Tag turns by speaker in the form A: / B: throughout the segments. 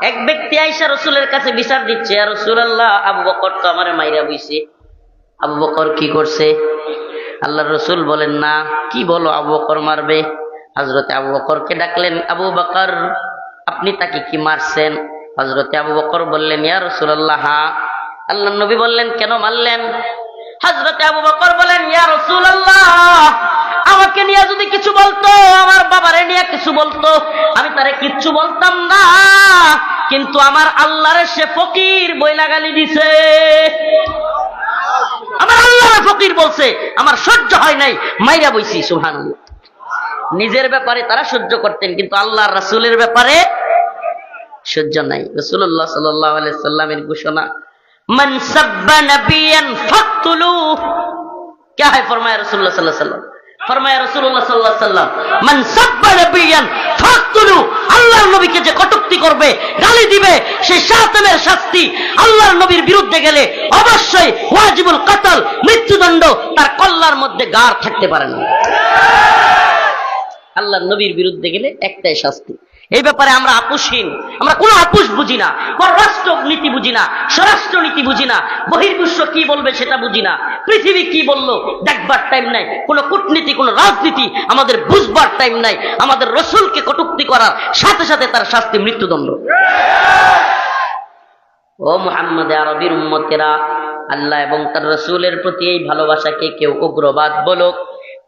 A: এক ব্যক্তি আয়েশা রাসূলের কাছে বিচার দিচ্ছে, ইয়া রাসূলুল্লাহ, আবু বকর তো আমারে মাইরা বইছে। আবু বকর কি করছে? আল্লাহর রাসূল বলেন, না, কি বলো, আবু বকর মারবে? হযরতে আবু বকরকে ডাকলেন, আবু বকর, আপনি তাকে কি মারছেন? হযরতে আবু বকর বললেন, ইয়া রাসূলুল্লাহ, হ্যাঁ। আল্লাহর নবী বললেন, কেন মারলেন? হযরতে আবু বকর বলেন, ইয়া রাসূলুল্লাহ, আমাকে নিয়ে যদি কিছু বলতো, আমার বাবারে নিয়ে কিছু বলতো, আমি তারে কিচ্ছু বলতাম না, কিন্তু আমার আল্লাহরে সে ফকির বইলা গালি দিছে। আমার আল্লাহ ফকির বলছে, আমার সহ্য হয় নাই, মাইরা বইছি। সুবহানাল্লাহ। নিজের ব্যাপারে তারা সহ্য করতেন, কিন্তু আল্লাহর রাসূলের ব্যাপারে সহ্য নাই। রাসূলুল্লাহ সাল্লাল্লাহু আলাইহি সাল্লামের ঘোষণা, মান সাব্বা নাবিয়ান ফাকতুলুহু। क्या है फरमाया रसूलुल्लाह सल्लल्लाहु अलैहि वसल्लम, फरमाया रसूलुल्लाह सल्लल्लाहु अलैहि वसल्लम, মান সাব্বা নাবিয়ান ফাকতুলু। আল্লাহর নবীকে যে কটূক্তি করবে, গালি দিবে, সে শাতানের শাস্তি আল্লাহর নবীর বিরুদ্ধে গেলে অবশ্যই ওয়াজিবুল কতল, মৃত্যুদণ্ড, তার কল্লার মধ্যে গার থাকতে পারে না। আল্লাহর নবীর বিরুদ্ধে গেলে একটাই শাস্তি। এই ব্যাপারে আমরা আপোষহীন, আমরা কোনো আপোষ বুঝি না, পররাষ্ট্র নীতি বুঝি না, স্বরাষ্ট্র নীতি বুঝি না, বহির্বিশ্ব কি বলবে সেটা বুঝি না, পৃথিবী কি বললো দেখবার টাইম নাই, কোনো কূটনীতি, কোনো রাজনীতি আমাদের বুঝবার টাইম নাই। আমাদের রাসূলকে কটূক্তি করার সাথে সাথে তার শাস্তি মৃত্যুদণ্ড। ও মুহাম্মদ আরবির উম্মতেরা, আল্লাহ এবং তার রাসূলের প্রতি এই ভালোবাসাকে কেউ উগ্রবাদ বলুক,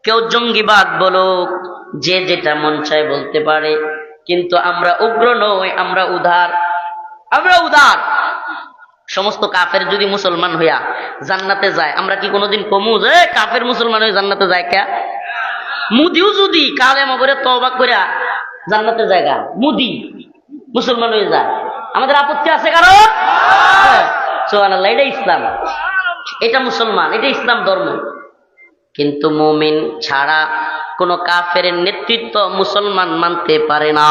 A: কেউ জঙ্গিবাদ বলুক, যে যেটা মন চায় বলতে পারে, কিন্তু আমরা উগ্র নই, আমরা উদার। আমরা উদার। সমস্ত কাফের যদি মুসলমান হইয়া জান্নাতে যায়, আমরা কি কোনোদিন কমু যে কাফের মুসলমান হয়ে জান্নাতে যায়? কে? মুদিও যদি কালেমা করে তওবা করে জান্নাতে জায়গা, মুদি মুসলমান হয়ে যায়, আমাদের আপত্তি আছে কারো? সুবহানাল্লাহ। এটা ইসলাম, এটা মুসলমান, এটা ইসলাম ধর্ম। কিন্তু মুমিন ছাড়া কোন কাফের নেতৃত্ব মুসলমান মানতে পারে না।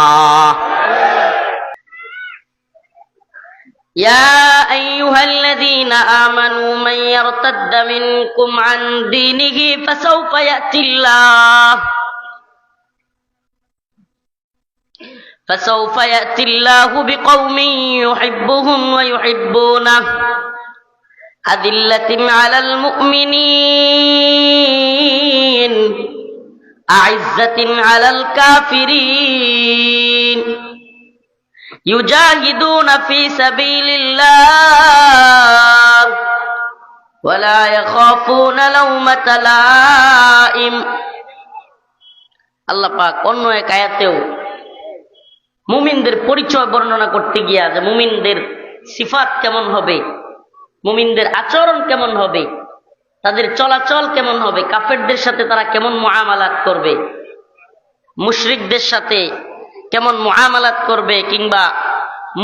A: ইয়া আইয়ুহাল্লাযীনা আমানু মান ইয়ারতাদ্দা মিনকুম আন দীনিহি ফাসাউফা ইয়াতিল্লাহু বিকওমিন ইউহিব্বুহুম ওয়া ইউহিব্বুনাহু আযিল্লাতিন আলাল মুমিনিন আ'ইজ্জাতিন আলাল কাফিরিন ইউজাহিদুনা ফি সাবিলিল্লাহ ওয়া লা ইয়াখাফুনা লাওমাতা লাইম। আল্লাহ পাক অন্য এক আয়াতেও মুমিনদের পরিচয় বর্ণনা করতে গিয়া, যে মুমিনদের সিফাত কেমন হবে, মুমিনদের আচরণ কেমন হবে, তাদের চলাচল কেমন হবে, কাফেরদের সাথে তারা কেমন মুআমালাত করবে, মুশরিকদের সাথে কেমন মুআমালাত করবে, কিংবা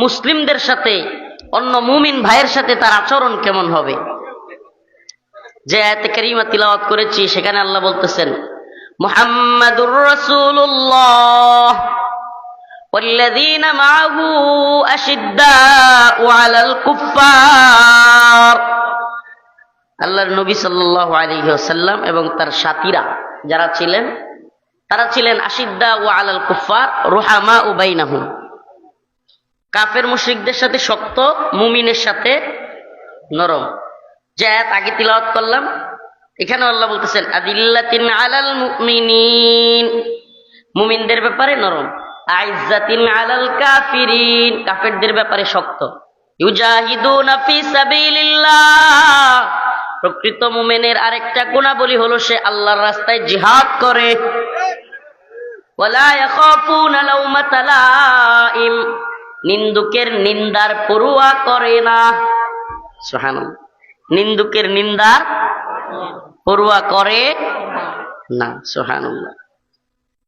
A: মুসলিমদের সাথে, অন্য মুমিন ভাইয়ের সাথে তার আচরণ কেমন হবে, যে আয়াতে কারিমা তিলাওয়াত করেছি, সেখানে আল্লাহ বলতেছেন, মুহাম্মাদুর রাসূলুল্লাহ ওয়াল্লাযীনা মাআহু আশিদ্দাউ আলাল কুফফার। আল্লাহর নবী সাল্লাল্লাহু আলাইহি ওয়াসাল্লাম এবং তার সাথীরা যারা ছিলেন, তারা ছিলেন আশিদ্দাউ আলাল কুফফার রুহামাউ বাইনাহুম। কাফের মুশরিকদের সাথে শক্ত, মুমিনের সাথে নরম। যে আয়াত আগে তিলাওয়াত করলাম, এখানে আল্লাহ বলতেছেন আদিল্লাতিন আলাল মুমিনিন, মুমিনদের ব্যাপারে নরম, আইজ্জাতিন আলাল কাফিরিন, কাফেরদের ব্যাপারে শক্ত। ইউজাহিদুনা ফি সাবিলিল্লাহ, প্রকৃত মুমিনের আরেকটা গুণাবলী হলো সে আল্লাহর রাস্তায় জিহাদ করে। ওয়ালা ইয়াখাফুনা লাওমাতা লাইম, নিন্দুকের নিন্দার পরোয়া করে না। সুবহানাল্লাহ। নিন্দুকের নিন্দার পরোয়া করে না। সুবহানাল্লাহ।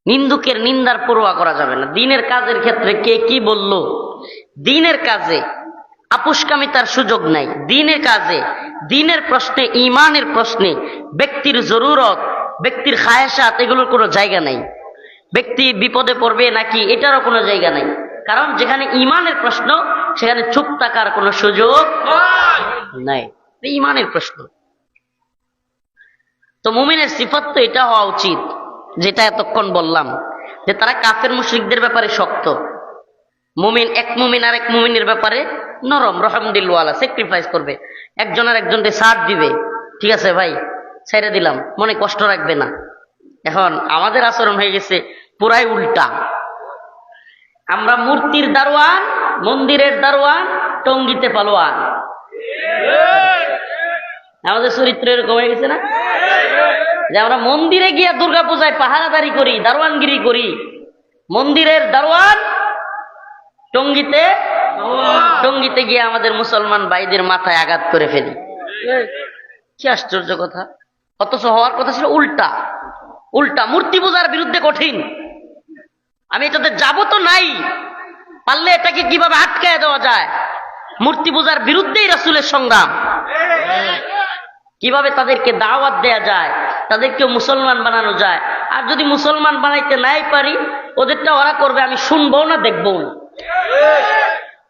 A: নিন্দুকের নিন্দার পরোয়া করা যাবে না। দ্বীনের কাজের ক্ষেত্রে কে কি বলল, দ্বীনের কাজে আপোষকামিতার সুযোগ নাই। দ্বীনের কাজে, দ্বীনের প্রশ্নে, ঈমানের প্রশ্নে ব্যক্তির জরুরত, ব্যক্তির খায়েশাত, এগুলোর কোনো জায়গা নাই। ব্যক্তি বিপদে পড়বে নাকি, এটারও কোনো জায়গা নাই। কারণ যেখানে ঈমানের প্রশ্ন, সেখানে চুপ থাকার কোনো সুযোগ নাই। ঈমানের প্রশ্ন। তো মুমিনের সিফাত তো এটা হওয়া উচিত, যেটা এতক্ষণ বললাম, যে তারা কাফের মুশরিকদের ব্যাপারে শক্ত, মুমিন এক মুমিন আর এক মুমিনের ব্যাপারে নরম, রহম দিলওয়ালা, স্যাক্রিফাইস করবে, একজন আর একজনকে সাথ দিবে। ঠিক আছে ভাই, ছেড়ে দিলাম, মনে কষ্ট রাখবে না। এখন আমাদের আচরণ হয়ে গেছে পুরাই উল্টা। আমরা মূর্তির দারোয়ান, মন্দিরের দারোয়ান, টঙ্গিতে পালোয়ান। আমাদের চরিত্র এরকম হয়ে গেছে না, যে আমরা মন্দিরে গিয়া দুর্গা পূজায় পাহারাদারি করি, দারোয়ানগিরি করি, মন্দিরের দারোয়ান, টঙ্গিতে গিয়ে আমাদের মুসলমান ভাইদের মাথায় আঘাত করে ফেলি। কি আশ্চর্য কথা! অথচ হওয়ার কথা ছিল উল্টা। উল্টা মূর্তি পূজার বিরুদ্ধে কঠিন, আমি এটাতে যাব তো নাই, পারলে এটাকে কিভাবে আটকায় দেওয়া যায়। মূর্তি পূজার বিরুদ্ধেই রাসূলের সংগ্রাম, কিভাবে তাদেরকে দাওয়াত দেয়া যায়, তাদেরকে মুসলমান বানানো যায়। আর যদি মুসলমান বানাইতে নাই পারি, ওদেরটা ওরা করবে, আমি শুনবো না, দেখবো না।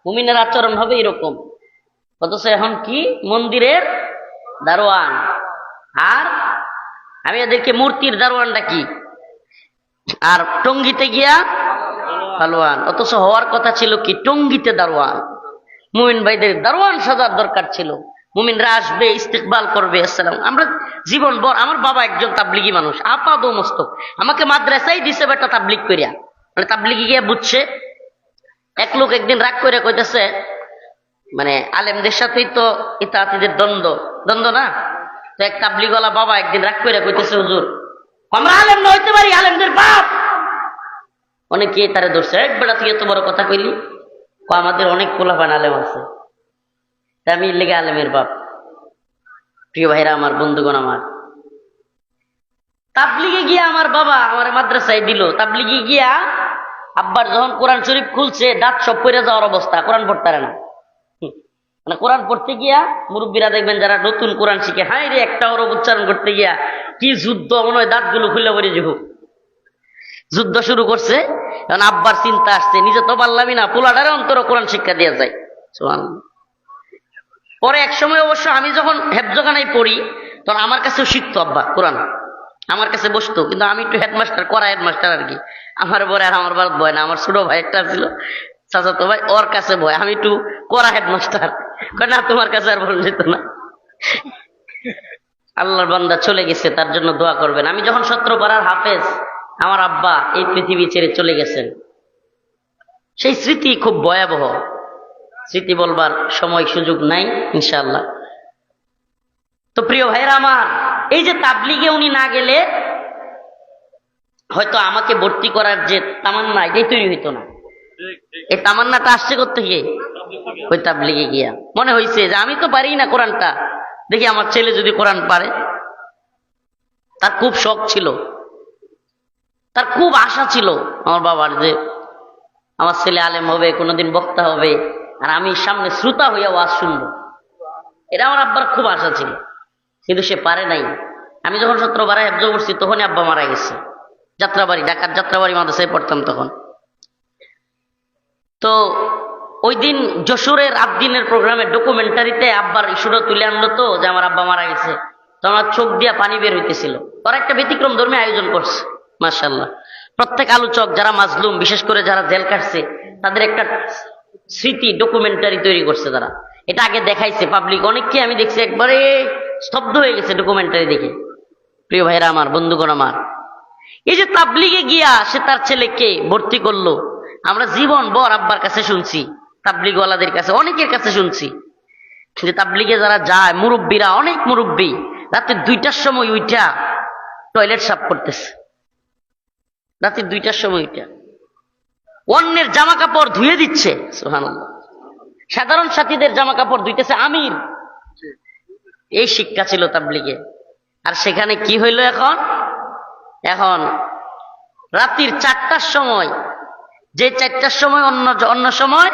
A: মুমিনের আচরণ হবে এরকম। অথচ এখন কি মন্দিরের দারোয়ান, আর আমি এদেরকে মূর্তির দারোয়ানটা কি, আর টঙ্গিতে গিয়া পালোয়ান। অথচ হওয়ার কথা ছিল কি টঙ্গিতে দারোয়ান। মুমিন ভাইদের দারোয়ান সাজার দরকার ছিল। মুমিনরা আসবে, ইস্তেকবাল করবে, আসসালাম। আমরা জীবন ভর, আমার বাবা একজন তাবলিগি মানুষ, আপাদ মস্তক, আমাকে মাদ্রাসায় দিছে বেটা তাবলিগ করিয়া, মানে তাবলিগি গিয়া বুঝছে। এক লোক একদিন রাগ করে কইতেছে, মানে আলেমদের সাথেই তো ইতাআতীদের দ্বন্দ্ব না, তো এক তাবলিগওয়ালা বাবা একদিন রাগ করে কইতেছে, হুজুর আমরা আলেম না হইতে পারি, আলেমদের বাপ। অনেকে তারে ধরছে, এক বেটা তুই এত বড় কথা কইলি, আমাদের অনেক পোলাপান আলেম আছে, আমি লেগে আলেমের বাপ। প্রিয় ভাইরা আমার, বন্ধুগণ আমার, তাবলিগে গিয়া আমার বাবা আমার মাদ্রাসায় দিল। তাবলিগে গিয়া আব্বার যখন কোরআন শরীফ খুলছে, দাঁত সব পড়ে যাওয়ার অবস্থা, কোরআন পড়তে পারে না। মানে কোরআন পড়তে গিয়া মুরব্বীরা দেখবেন যারা নতুন কোরআন শিখে, হাই রে একটা ওর উচ্চারণ করতে গিয়া কি যুদ্ধ, মনে হয় দাঁত গুলো খুলে পড়ে যাব। যুদ্ধ শুরু করছে। এখন আব্বার চিন্তা আসছে, নিজে তো পারলামই না, পোলাটারে অন্তর কোরআন শিক্ষা দেওয়া যায়। সুবহানাল্লাহ। পরে এক সময় অবশ্য আমি যখন হেফজখানায় পড়ি, তখন আমার কাছেও শিখতো আব্বা কোরআন, আমার কাছে বসতো। কিন্তু আমি একটু হেডমাস্টার, করা হেডমাস্টার আর কি, আমার পরে আর আমার বাদ ভয় না। আমার ছোট ভাই একটা ছিল, চাচাতো ভাই, ওর কাছে ভয়, আমি একটু করা হেডমাস্টার। না তোমার কাছে আর বলা যেত না। আল্লাহর বান্দা চলে গেছে, তার জন্য দোয়া করবেন। আমি যখন 17 পারার হাফেজ, আমার আব্বা এই পৃথিবী ছেড়ে চলে গেছেন। সেই স্মৃতি খুব ভয়াবহ, স্মৃতি বলবার সময় সুযোগ নাই ইনশাআল্লাহ। তো প্রিয় ভাইরা আমার, এই যে তাবলিগে উনি না গেলে হয়তো আমাকে ভর্তি করার যে তামান্না, এটাই তৈরি হইতো না। এই তামান্নাটা আসছে করতে গিয়ে ওই তাবলিগে গিয়া। মনে হয়েছে যে আমি তো পারি না কোরআনটা, দেখি আমার ছেলে যদি কোরআন পারে। তার খুব শখ ছিল, তার খুব আশা ছিল আমার বাবার, যে আমার ছেলে আলেম হবে, কোনোদিন বক্তা হবে, আর আমি সামনে শ্রোতা হইয়া ওয়াজ শুনবো। এটা আমার আব্বার খুব আশা ছিল, কিন্তু সে পারে নাই। আমি যখন 17 বারে হেফজ করছি, তখনই আব্বা মারা গেছে। যাত্রাবাড়ি, ঢাকার যাত্রাবাড়ি মাদ্রাসায় পড়তাম তখন। তো ওই দিন যশোরের আবদিনের প্রোগ্রামে ডকুমেন্টারিতে আব্বার ইস্যুটা তুলে আনলো, তো যে আমার আব্বা মারা গেছে। তো আমার চোখ দিয়া পানি বের হইতেছিল। ওরা একটা ব্যতিক্রম ধর্মী আয়োজন করছে, মাশাআল্লাহ। প্রত্যেক আলোচক যারা মাজলুম, বিশেষ করে যারা জেল কাটছে, তাদের একটা স্মৃতি ডকুমেন্টারি তৈরি করছে তারা। এটা আগে দেখাইছে পাবলিক, অনেককে আমি দেখছি একবারে স্তব্ধ হয়ে গেছে ডকুমেন্টারি দেখে। প্রিয় ভাইরা আমার, বন্ধুগণ আমার, এই যে তাবলিগে গিয়া সে তার ছেলেকে ভর্তি করলো, আমরা জীবন ভর আব্বার কাছে শুনছি, তাবলিগওয়ালাদের কাছে, অনেকের কাছে শুনছি যে তাবলিগে যারা যায়, মুরব্বীরা, অনেক মুরব্বী রাতে 2টার সময় উইঠা টয়লেট সাফ করতেছে। রাতে 2টার সময় উইঠা অন্যের জামা কাপড় ধুয়ে দিচ্ছে। সুবহানাল্লাহ। সাধারণ সাথীদের জামা কাপড় ধুইতেছে আমির। এই শিক্ষা ছিল তাবলিগে। আর সেখানে কি হইল এখন? এখন রাত্রির 4টার সময়, যে 4টার সময় অন্য সময়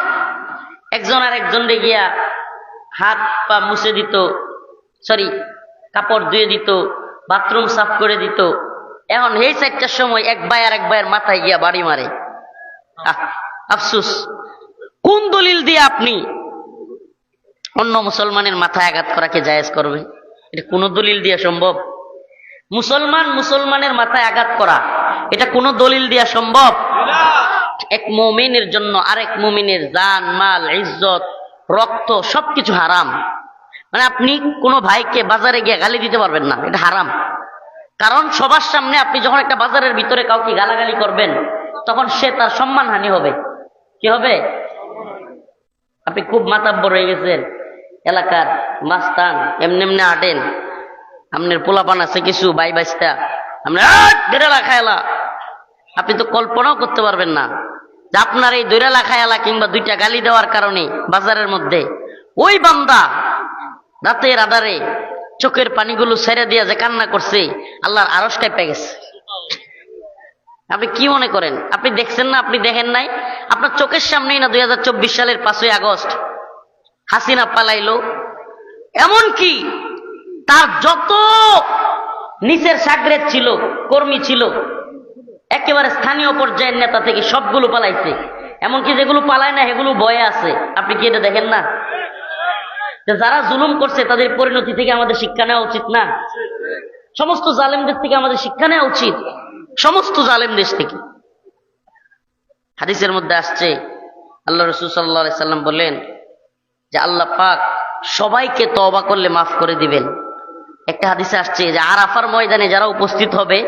A: একজন আর একজন গিয়া হাত পা মুছে দিত, কাপড় ধুয়ে দিত, বাথরুম সাফ করে দিত। এখন এই 4টার সময় এক ভাই আর এক ভাইয়ের মাথায় গিয়া বাড়ি মারে। আফসুস, কোন দলিল দিয়ে আপনি অন্য মুসলমানের মাথায় আঘাত করাকে জায়েজ করবে? এটা কোন দলিল দিয়ে সম্ভব? মুসলমানের মাথায় আঘাত করা, এটা কোন দলিল দিয়া সম্ভব? এক মুমিনের জন্য আরেক মুমিনের জান মাল ইজ্জত রক্ত সবকিছু হারাম। মানে আপনি কোনো ভাইকে বাজারে গিয়ে গালি দিতে পারবেন না, এটা হারাম। কারণ সবার সামনে আপনি যখন একটা বাজারের ভিতরে কাউকে গালাগালি করবেন তখন সে তার সম্মানহানি হবে। কি হবে? আপনি খুব মাতাব্বর হয়ে গেছেন, এলাকার মাস্তান, এমনি এমনি আটেন, আপনার পোলাপান আছে কিছু বাই বাইস্তা, আপনি তো কল্পনাও করতে পারবেন না যে আপনার এই দৈরালা খায়ালা কিংবা দুইটা গালি দেওয়ার কারণে বাজারের মধ্যে ওই বান্দা রাতের আধারে চোখের পানিগুলো ছেড়ে দিয়ে যে কান্না করছে, আল্লাহর আরশ পেয়ে গেছে। আপনি কি মনে করেন? আপনি দেখছেন না? আপনি দেখেন নাই? আপনার চোখের সামনেই না 2024 সালের 5ই আগস্ট হাসিনা পালাইলো। এমনকি তার যত নিচের সাগরেদ ছিল, কর্মী ছিল, একেবারে স্থানীয় পর্যায়ের নেতা থেকে সবগুলো পালাইছে। এমনকি যেগুলো পালায় না সেগুলো ভয়ে আছে। আপনি কি এটা দেখেন না? যারা জুলুম করছে তাদের পরিণতি থেকে আমাদের শিক্ষা নেওয়া উচিত না? সমস্ত জালেমদের থেকে আমাদের শিক্ষা নেওয়া উচিত, সমস্ত জালেম দেশ থেকে। হাদিসের মধ্যে আসছে, আল্লাহ রাসূল সাল্লাল্লাহু আলাইহি সাল্লাম বললেন যে আল্লাহ পাক সবাইকে তওবা করলে মাফ করে দিবেন। একটা হাদিসে আসছে যে আরাফার ময়দানে যারা উপস্থিত হবে,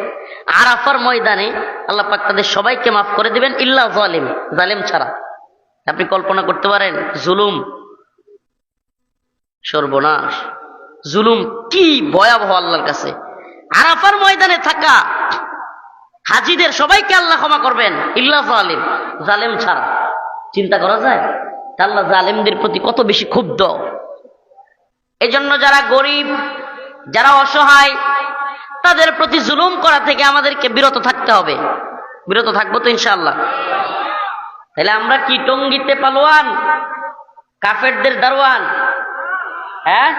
A: আরাফার ময়দানে আল্লাহ পাক তাদের সবাইকে মাফ করে দিবেন ইল্লা জালিম, জালেম ছাড়া। আপনি কল্পনা করতে পারেন জুলুম, সর্বনাশ, জুলুম কি ভয়াবহ আল্লাহর কাছে। আরাফার ময়দানে থাকা হাজিদের সবাইকে আল্লাহ ক্ষমা করবেন ইল্লা জালিম, জালেম ছাড়া। চিন্তা করা যায় আল্লাহ জালেমদের প্রতি কত বেশি ক্ষুব্ধ। এজন্য যারা গরিব, যারা অসহায়, তাদের প্রতি জুলুম করা থেকে আমাদেরকে বিরত থাকতে হবে। বিরত থাকবো তো ইনশাআল্লাহ। তাহলে আমরা কি টঙ্গিতে পালোয়ান, কাফেরদের দারোয়ান? হ্যাঁ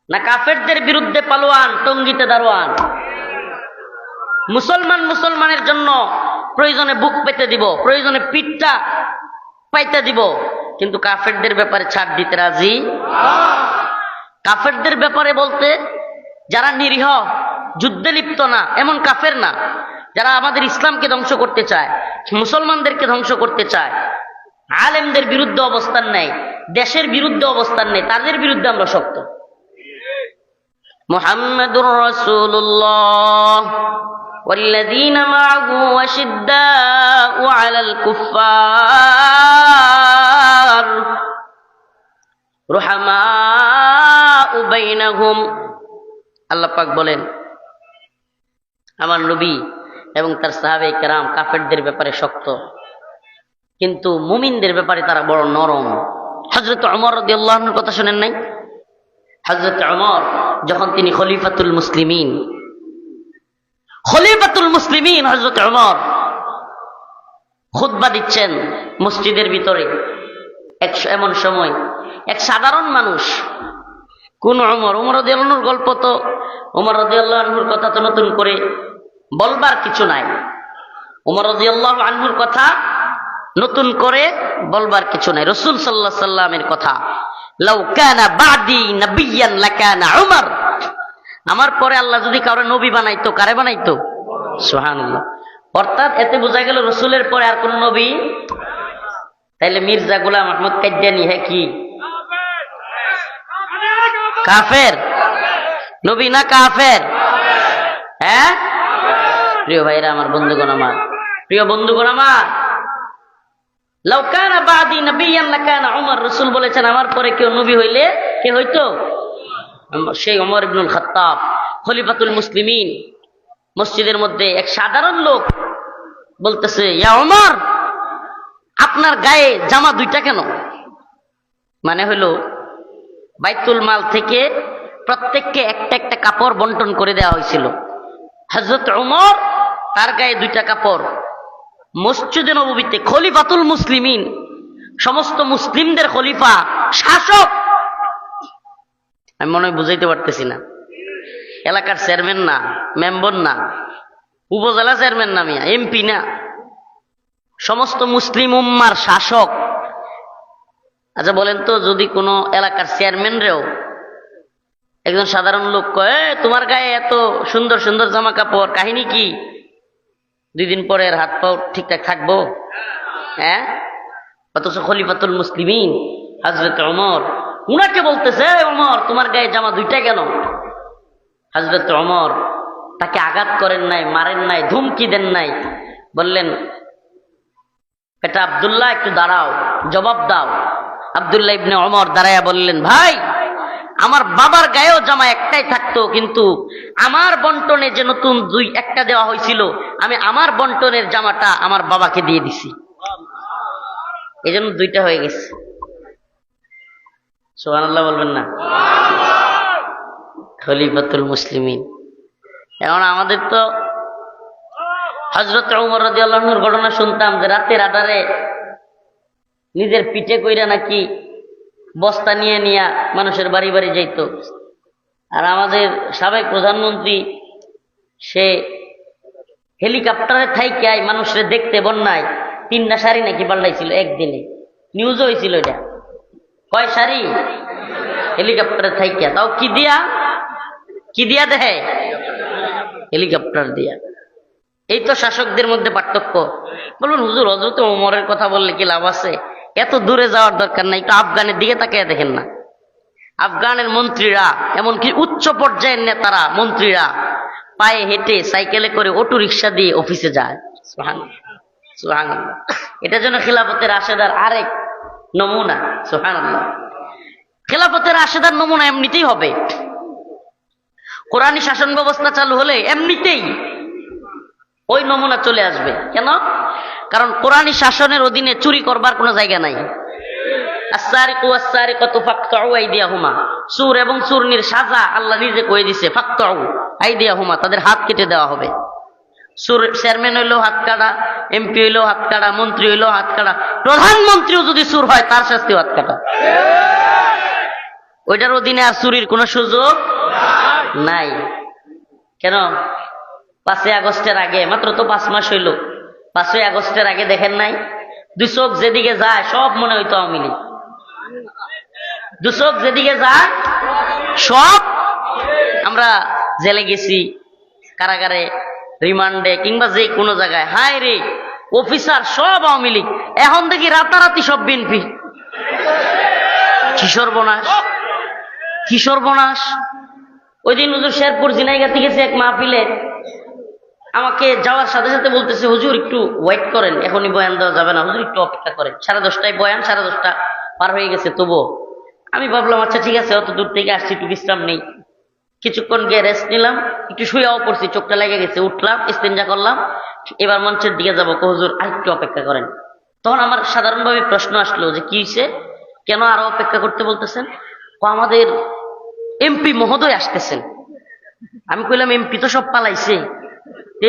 A: না কাফেরদের বিরুদ্ধে পালোয়ান, টঙ্গিতে দারোয়ান? মুসলমান মুসলমানের জন্য প্রয়োজনে বুক পেতে দিব, প্রয়োজনে পিঠটা পাইতে দিব, কিন্তু কাফেরদের ব্যাপারে ছাড় দিতে রাজি। কাফেরদের ব্যাপারে বলতে যারা নিরীহ, যুদ্ধে লিপ্ত না এমন কাফের না, যারা আমাদের ইসলামকে ধ্বংস করতে চায়, মুসলমানদেরকে ধ্বংস করতে চায়, আলেমদের বিরুদ্ধে অবস্থান নেয়, দেশের বিরুদ্ধে অবস্থান নেয়, তাদের বিরুদ্ধে আমরা শক্ত। মুহাম্মাদুর রাসূলুল্লাহ والذين معه أشداء على الكفار رحماء بينهم। আল্লাহ পাক বলেন আমার নবী এবং তার সাহাবায়ে কেরাম কাফেরদের ব্যাপারে শক্ত, কিন্তু মুমিনদের ব্যাপারে তারা বড় নরম। হযরত ওমর রাদিয়াল্লাহু আনহুর কথা শুনেন নাই? হযরত ওমর যখন তিনি খলিফাতুল মুসলিমিন, খলিফাতুল মুসলিমিন হযরত ওমর খুতবা দিচ্ছেন মসজিদের ভিতরে। এমন সময় এক সাধারণ মানুষ, কোন ওমর, ওমর রাদিয়াল্লাহু আনহুর গল্প তো, ওমর রাদিয়াল্লাহু আনহুর কথা তো নতুন করে বলবার কিছু নাই। ওমর রাদিয়াল্লাহু আনহুর কথা নতুন করে বলবার কিছু নাই। রাসূল সাল্লাল্লাহু আলাইহি সাল্লামের কথা, লাউ কানা বাদি নাবিয়ান লাকানা উমর, আমার পরে আল্লাহ যদি কাউরে নবী বানাইতো, কারে বানাইতো? সুবহানাল্লাহ। অর্থাৎ এতে বোঝা গেল রাসূলের পরে আর কোন নবী। তাইলে মির্জা গোলাম আহমদ কাদিয়ানী হ্যাঁ কি কাফের? নবী না কাফের? হ্যাঁ প্রিয় ভাইরা আমার, বন্ধুগণ আমার, প্রিয় বন্ধুগণ আমার, লাউ কানা বাদি নাবিয়ান লাকানা উমর, রাসূল বলেছেন আমার পরে কেউ নবী হইলে কে হইতো? সেই ওমর ইবনুল খাত্তাব, খলিফাতুল মুসলিমিন। মসজিদের মধ্যে এক সাধারণ লোক বলতেছে, ইয়া ওমর, আপনার গায়ে জামা দুইটা কেন? মানে হলো বাইতুল মাল থেকে প্রত্যেককে একটা একটা কাপড় বন্টন করে দেওয়া হয়েছিল। হযরত ওমর তার গায়ে দুইটা কাপড়। মসজিদে নববীতে খলিফাতুল মুসলিমিন, সমস্ত মুসলিমদের খলিফা, শাসক। আমি মনে হয় বুঝাইতে পারতেছি না। এলাকার চেয়ারম্যান না, মেম্বার না, উপজেলা চেয়ারম্যান না, মিয়া এমপি না, সমস্ত মুসলিম উম্মার শাসক। আচ্ছা বলেন তো, যদি কোনো এলাকার চেয়ারম্যান রেও একজন সাধারণ লোক কয়, তোমার গায়ে এত সুন্দর সুন্দর জামা কাপড়, কাহিনী কি? 2 দিন পরে এর হাত পাও ঠিকঠাক থাকবো? হ্যাঁ, অথচ খলিফাতুল মুসলিমিন হযরত ওমর উনাকে বলতেছে, ওমর তোমার গায়ে জামা 2টা কেন? হযরত ওমর তাকে আঘাত করেন নাই, মারেন নাই, ধমকি দেন নাই, বললেন বেটা আব্দুল্লাহ একটু দাঁড়াও, জবাব দাও। আব্দুল্লাহ ইবনে ওমর দাঁড়ায়া বললেন, ভাই আমার বাবার গায়েও জামা একটাই থাকতো, কিন্তু আমার বন্টনে যে নতুন 1টা দেওয়া হয়েছিল, আমি আমার বন্টনের জামাটা আমার বাবাকে দিয়ে দিছি, এই জন্য 2টা হয়ে গেছে। সুবহানাল্লাহ বলবেন না? খলিফাতুল মুসলিমিন। এখন আমাদের তো হযরত ওমর রাদিয়াল্লাহু আনহুর ঘটনা শুনতাম যে রাতের আধারে নিজের পিঠে কইরা নাকি বস্তা নিয়ে নিয়ে মানুষের বাড়ি বাড়ি যাইত। আর আমাদের সাবেক প্রধানমন্ত্রী সে হেলিকপ্টারে থাইকায় মানুষের দেখতে বন্যায় 3টা শাড়ি নাকি পাল্টাইছিল একদিনে, নিউজও হয়েছিল এটা। কয় শাড়ি? হেলিকপ্টারে থাইকা, তাও কি দিয়া দেয়? হেলিকপ্টার দিয়া। এই তো শাসকদের মধ্যে পার্থক্য। বলুন হুজুর হযরত ওমরের কথা বললে কি লাভ আছে? এত দূরে যাওয়ার দরকার নাই, একটু আফগানের দিকে তাকিয়ে দেখেন না। আফগানের মন্ত্রীরা, এমনকি উচ্চ পর্যায়ের নেতারা, মন্ত্রীরা পায়ে হেঁটে, সাইকেলে করে, অটো রিক্সা দিয়ে অফিসে যায়। সুবহানাল্লাহ। এটা যেন খিলাফতের রাশেদার আরেক নমুনা। সুবহানাল্লাহ। খিলাফতের রাশেদার নমুনা এমনিতেই হবে। কোরআনী শাসন ব্যবস্থা চালু হলে এমনিতেই ওই নমুনা চলে আসবে। কেন? কারণ কোরআনী শাসনের অধীনে চুরি করবার কোনো জায়গা নাই। আস-সারিকু ওয়াস-সারিকাতু ফাকতাউ আইদিয়াহুমা, চোর এবং চুরনির সাজা আল্লাহ নিজে কয়ে দিছে, ফাকতাউ আইদিয়াহুমা, তাদের হাত কেটে দেওয়া হবে। চোর চেয়ারম্যান হইলেও হাত কাটা, এমপি হইলেও হাত কাটা, মন্ত্রী হইলেও হাত কাটা, প্রধানমন্ত্রীও যদি চোর হয় তার শাস্তিও হাত কাটা। ওইটার অধীনে আর চুরির কোনো সুযোগ নাই। কেন? 5ই আগস্টের আগে, মাত্র তো 5 মাস হইল, 5ই আগস্টের আগে দেখেন নাই? 2 চোখ যেদিকে যায় সব মনে হইতো আওয়ামী লীগ। 2 চোখ যেদিকে যায় সব, আমরা জেলে গেছি, কারাগারে, রিমান্ডে, কিংবা যে কোনো জায়গায়, হায় রে অফিসার সব আওয়ামী লীগ। এখন দেখি রাতারাতি সব বিএনপি। কি সর্বনাশ, কি সর্বনাশ। ওই দিন হুজুর শেরপুর ঝিনাইগাতি গেছে এক মাহফিলে, আমাকে যাওয়ার সাথে সাথে বলতেছে, হুজুর একটু ওয়েট করেন, এখনই বয়ান দেওয়া যাবে না, হুজুর একটু অপেক্ষা করেন। 10:30টায় বয়ান, 10:30টা পার হয়ে গেছে তবুও। আমি ভাবলাম আচ্ছা ঠিক আছে, অত দূর থেকে আসছি, একটু বিশ্রাম নেই। কিছুক্ষণ গিয়ে রেস্ট নিলাম, একটু শুয়েও পড়ছি, চোখটা লেগে গেছে, উঠলাম, ইস্তেঞ্জা করলাম, এবার মঞ্চের দিকে যাবো, হুজুর আরেকটু অপেক্ষা করেন। তখন আমার সাধারণভাবে প্রশ্ন আসলো যে কি হয়েছে, কেন আরো অপেক্ষা করতে বলতেছেন? আমাদের এমপি মহোদয় আসতেছেন। আমি কইলাম এমপি তো সব পালাইছে,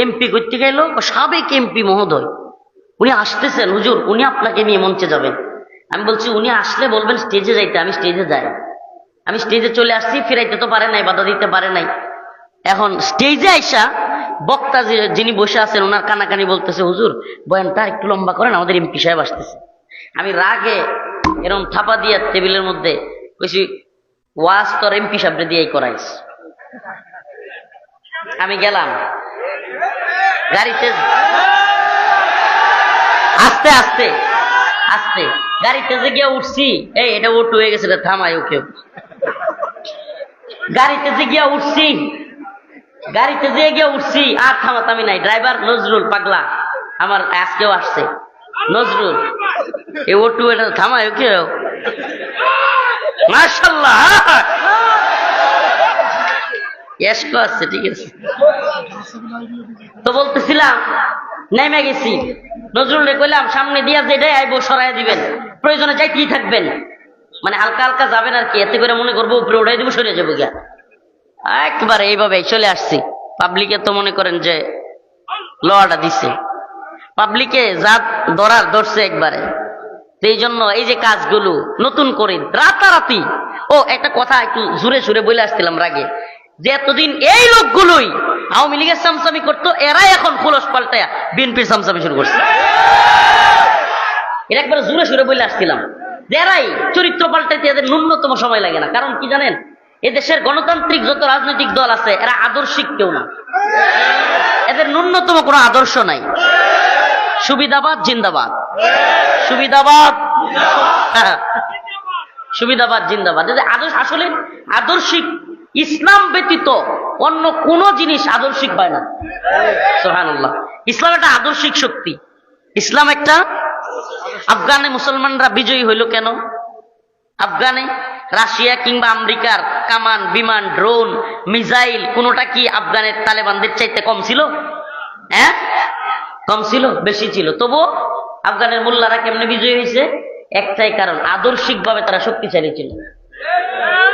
A: এমপি করতে গেল, সাবেক এমপি মহোদয় উনি আসতেছেন হুজুর, উনি আপনাকে নিয়ে মঞ্চে যাবেন। আমি বলছি উনি আসলে বলবেন স্টেজে যাইতে, আমি স্টেজে যাই। আমি স্টেজে চলে আসছি, ফিরাইতে তো পারে নাই, বাধা দিতে পারে নাই। এখন স্টেজে আইসা বক্তা যিনি বসে আছেন ওনার কানাকানি বলতেছে, হুজুর বয়ানটা একটু লম্বা করেন, আমাদের এমপি সাহেব আসতেছে। আমি রাগে এরকম থাপা দিয়ে টেবিলের মধ্যে কইছি, ওয়াজ তোর এমপি সাহেবরে দিয়েই করাইস। আমি গেলাম গাড়িতে, আস্তে আস্তে আস্তে গাড়িতে যে গিয়ে উঠছি, এই এটা ওটু হয়ে গেছে, থামাই ওকে। গাড়িতে যে গিয়া উঠছি, গাড়িতে যে গিয়ে উঠছি, আর থামাতামি নাই। ড্রাইভার নজরুল পাগলা আমার আজকেও আসছে, নজরুল এই ওটু এটা থামাই ওকে। মাশাআল্লাহ আছে, ঠিক আছে। তো বলতেছিলাম নেমে গেছি, নজরুলে কইলাম সামনে দিয়া যেটাই আইবো সরাই দিবেন, প্রয়োজনে যাইতেই থাকবেন, মানে হালকা হালকা যাবেন আর কি, এতে করে মনে করবো উপরে উঠাই দিব, সরে যাবো গিয়া। একবারে এইভাবে চলে আসছি। পাবলিকে তো মনে করেন যে লোয়াটা দিছে, পাবলিকে যা ধরার ধরছে একবারে। এই জন্য এই যে কাজগুলো নতুন করে রাতারাতি, ও একটা কথা একটু জুড়ে সুরে বলে আসছিলাম রাগে, যে এতদিন এই লোকগুলোই আওয়ামী লীগের সামসামি করতো, এরাই এখন খোলস পাল্টায়া বিএনপির সামসামি শুরু করছে। এটা একবারে জুড়ে সুরে বলে আসছিলাম, যে এরাই চরিত্র পাল্টাইতে এদের ন্যূনতম সময় লাগে না। কারণ কি জানেন, এদেশের গণতান্ত্রিক যত রাজনৈতিক দল আছে এরা আদর্শিক কেউ না, এদের ন্যূনতম কোনো আদর্শ নাই। সুবিধাবাদ জিন্দাবাদ, সুবিধাবাদ, সুবিধাবাদ জিন্দাবাদ। আদর্শ আসলে আদর্শিক ইসলাম ব্যতীত অন্য কোন জিনিস আদর্শিক হয় না। সুবহানাল্লাহ। ইসলাম একটা আদর্শিক শক্তি। ইসলাম একটা। আফগানে মুসলমানরা বিজয়ী হইল কেন? আফগানে রাশিয়া কিংবা আমেরিকার কামান, বিমান, ড্রোন, মিসাইল কোনটা কি আফগানের তালেবানদের চাইতে কম ছিল? হ্যাঁ, কম ছিল? বেশি ছিল। তবুও আফগানের মোল্লারা কেমনে বিজয়ী হয়েছে? একটাই কারণ, আদর্শিকভাবে তারা শক্তিশালী ছিল।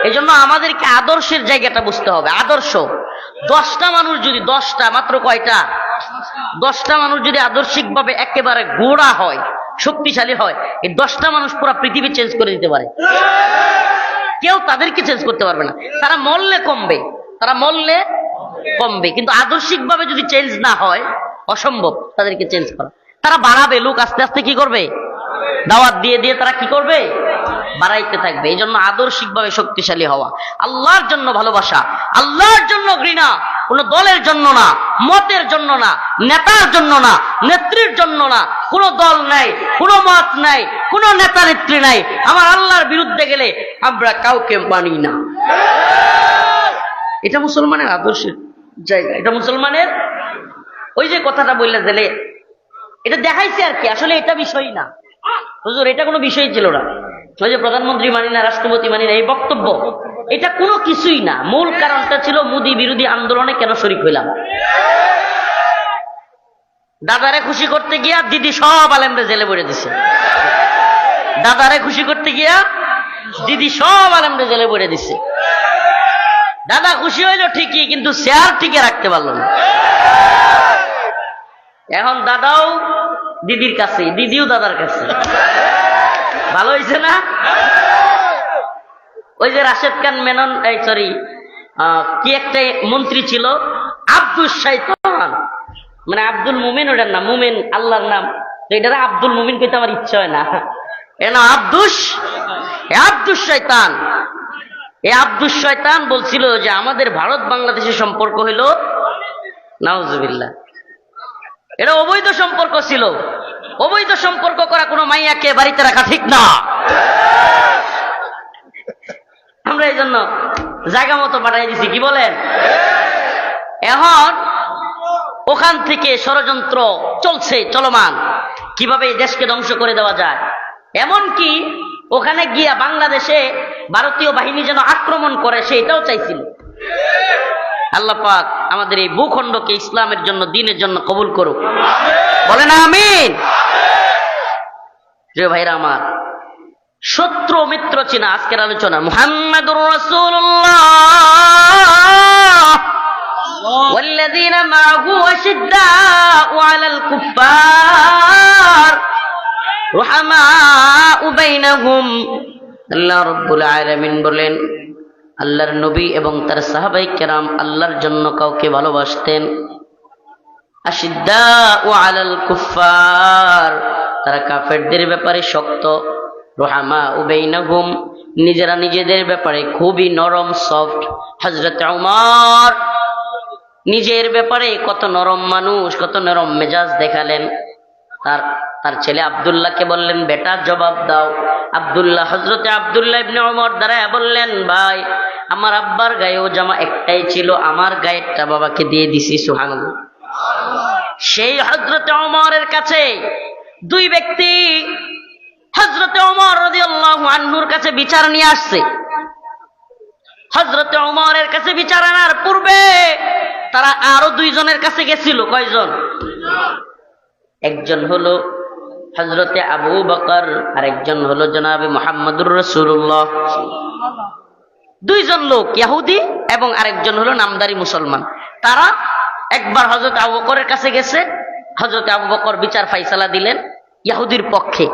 A: এই জন্য আমাদেরকে আদর্শের জায়গাটা বুঝতে হবে। আদর্শ 10টা মানুষ যদি, 10টা মাত্র কয়টা? 10টা মানুষ যদি আদর্শিকভাবে একেবারে গোড়া হয়, শক্তিশালী হয়, এই 10টা মানুষ পুরো পৃথিবী চেঞ্জ করে দিতে পারে। কেউ তাদেরকে চেঞ্জ করতে পারবে না। তারা মরলে কমবে, তারা মরলে কমবে, কিন্তু আদর্শিকভাবে যদি চেঞ্জ না হয় অসম্ভব তাদেরকে চেঞ্জ করা। তারা বাড়াবে, লোক আস্তে আস্তে কি করবে? দাওয়াত দিয়ে দিয়ে তারা কি করবে? বাড়াইতে থাকবে। এই জন্য আদর্শিকভাবে শক্তিশালী হওয়া, আল্লাহর জন্য ভালোবাসা, আল্লাহর জন্য ঘৃণা, কোন দলের জন্য না, মতের জন্য না, নেতার জন্য না, নেত্রীর জন্য না। কোন দল নাই, কোন মত নাই, কোন নেতা নেত্রী নাই। আমার আল্লাহর বিরুদ্ধে গেলে আমরা কাউকে মানি না। এটা মুসলমানের আদর্শের জায়গা, এটা মুসলমানের। ওই যে কথাটা বললে দিলে, এটা দেখাইছে আর কি, আসলে এটা বিষয় না হুজুর, এটা কোনো বিষয় ছিল না। ওই যে প্রধানমন্ত্রী মানি না, রাষ্ট্রপতি মানি না, এই বক্তব্য, এটা কোনো কিছুই না। মূল কারণটা ছিল মোদী বিরোধী আন্দোলনে কেন শরীক হইলাম। দাদারে খুশি করতে গিয়া দিদি সব আলেমরে জেলে ভরে দিছে। দাদারে খুশি করতে গিয়া দিদি সব আলেমরে জেলে ভরে দিছে। দাদা খুশি হইল ঠিকই, কিন্তু শেয়ার টিকে রাখতে পারল না। এখন দাদাও দিদির কাছে, দিদিও দাদার কাছে। ভালো হয়েছে না? ওই যে রাশেদ খান মেনন, এই সরি কি একটা মন্ত্রী ছিল, আব্দুল শয়তান, মানে আব্দুল মুমিন, ওটার নাম মুমিন, আল্লাহর নাম। তো এটারা আব্দুল মুমিন কইতে আমার ইচ্ছা হয় না, এ না আব্দুল শয়তান। এই আব্দুল শয়তান বলছিল যে আমাদের ভারত বাংলাদেশের সম্পর্ক হইল নাউজুবিল্লাহ, এটা অবৈধ সম্পর্ক ছিল। অবৈধ সম্পর্ক করা কোনো মাইয়াকে বাড়িতে রাখা ঠিক না। আমরা এই জন্য জায়গা মতো পাঠিয়ে দিছি, কি বলেন? এখন ওখান থেকে ষড়যন্ত্র চলছে, চলমান, কিভাবে এই দেশকে ধ্বংস করে দেওয়া যায়। এমনকি ওখানে গিয়া বাংলাদেশে ভারতীয় বাহিনী যেন আক্রমণ করে সেটাও চাইছিল। আল্লাহ পাক আমাদের এই ভূখণ্ডকে ইসলামের জন্য, দ্বীনের জন্য কবুল করুক, বলেন আমিন। যে ভাইরা আমার, শত্রু মিত্র চিনা আজকের আলোচনা। মুহাম্মাদুর রাসূলুল্লাহ ওয়াল্লাযীনা মাআহু আশিদ্দাউ আলাল কুফফার রুহামাউ বাইনাহুম। আল্লাহ রাব্বুল আলামিন বলেন, আল্লাহর নবী এবং তার সাহাবায়ে কেরাম আল্লাহর জন্য কাউকে ভালোবাসতেন। আশিদ্দাউ আলাল কুফফার, তারা কাফেরদের ব্যাপারে শক্ত। রুহামাউ বাইনাহুম, নিজেরা নিজেদের ব্যাপারে খুবই নরম, সফট। হযরত ওমর নিজের ব্যাপারে কত নরম মানুষ, কত নরম মেজাজ দেখালেন। তার ছেলে আব্দুল্লাহকে বললেন, বেটা জবাব দাও। আব্দুল্লাহ, হযরতে আব্দুল্লাহ ইবনে ওমর দাঁড়ায় বললেন, ভাই আমার আব্বার গায়েও জামা একটাই ছিল, আমার গায়েরটা বাবাকে দিয়ে দিছি। সুবহানাল্লাহ। সেই হযরতে ওমরের কাছে দুই ব্যক্তি হযরতে ওমর রাদিয়াল্লাহু আনহুর কাছে বিচার নিয়ে আসছে। হযরতে ওমরের কাছে বিচার আনার পূর্বে তারা আরো দুইজনের কাছে গেছিল। কয়জন? একজন হলো হযরতে আবু বকর, আর একজন হলো জনাবে মুহাম্মদুর রাসূলুল্লাহ। দুইজন লোক, ইহুদি এবং আরেকজন হলো নামদারি মুসলমান। তারা একবার হযরত আবু বকরের কাছে গেছে। হযরত আবু বকর বিচার ফাইসালা দিলেন ইহুদির পক্ষে।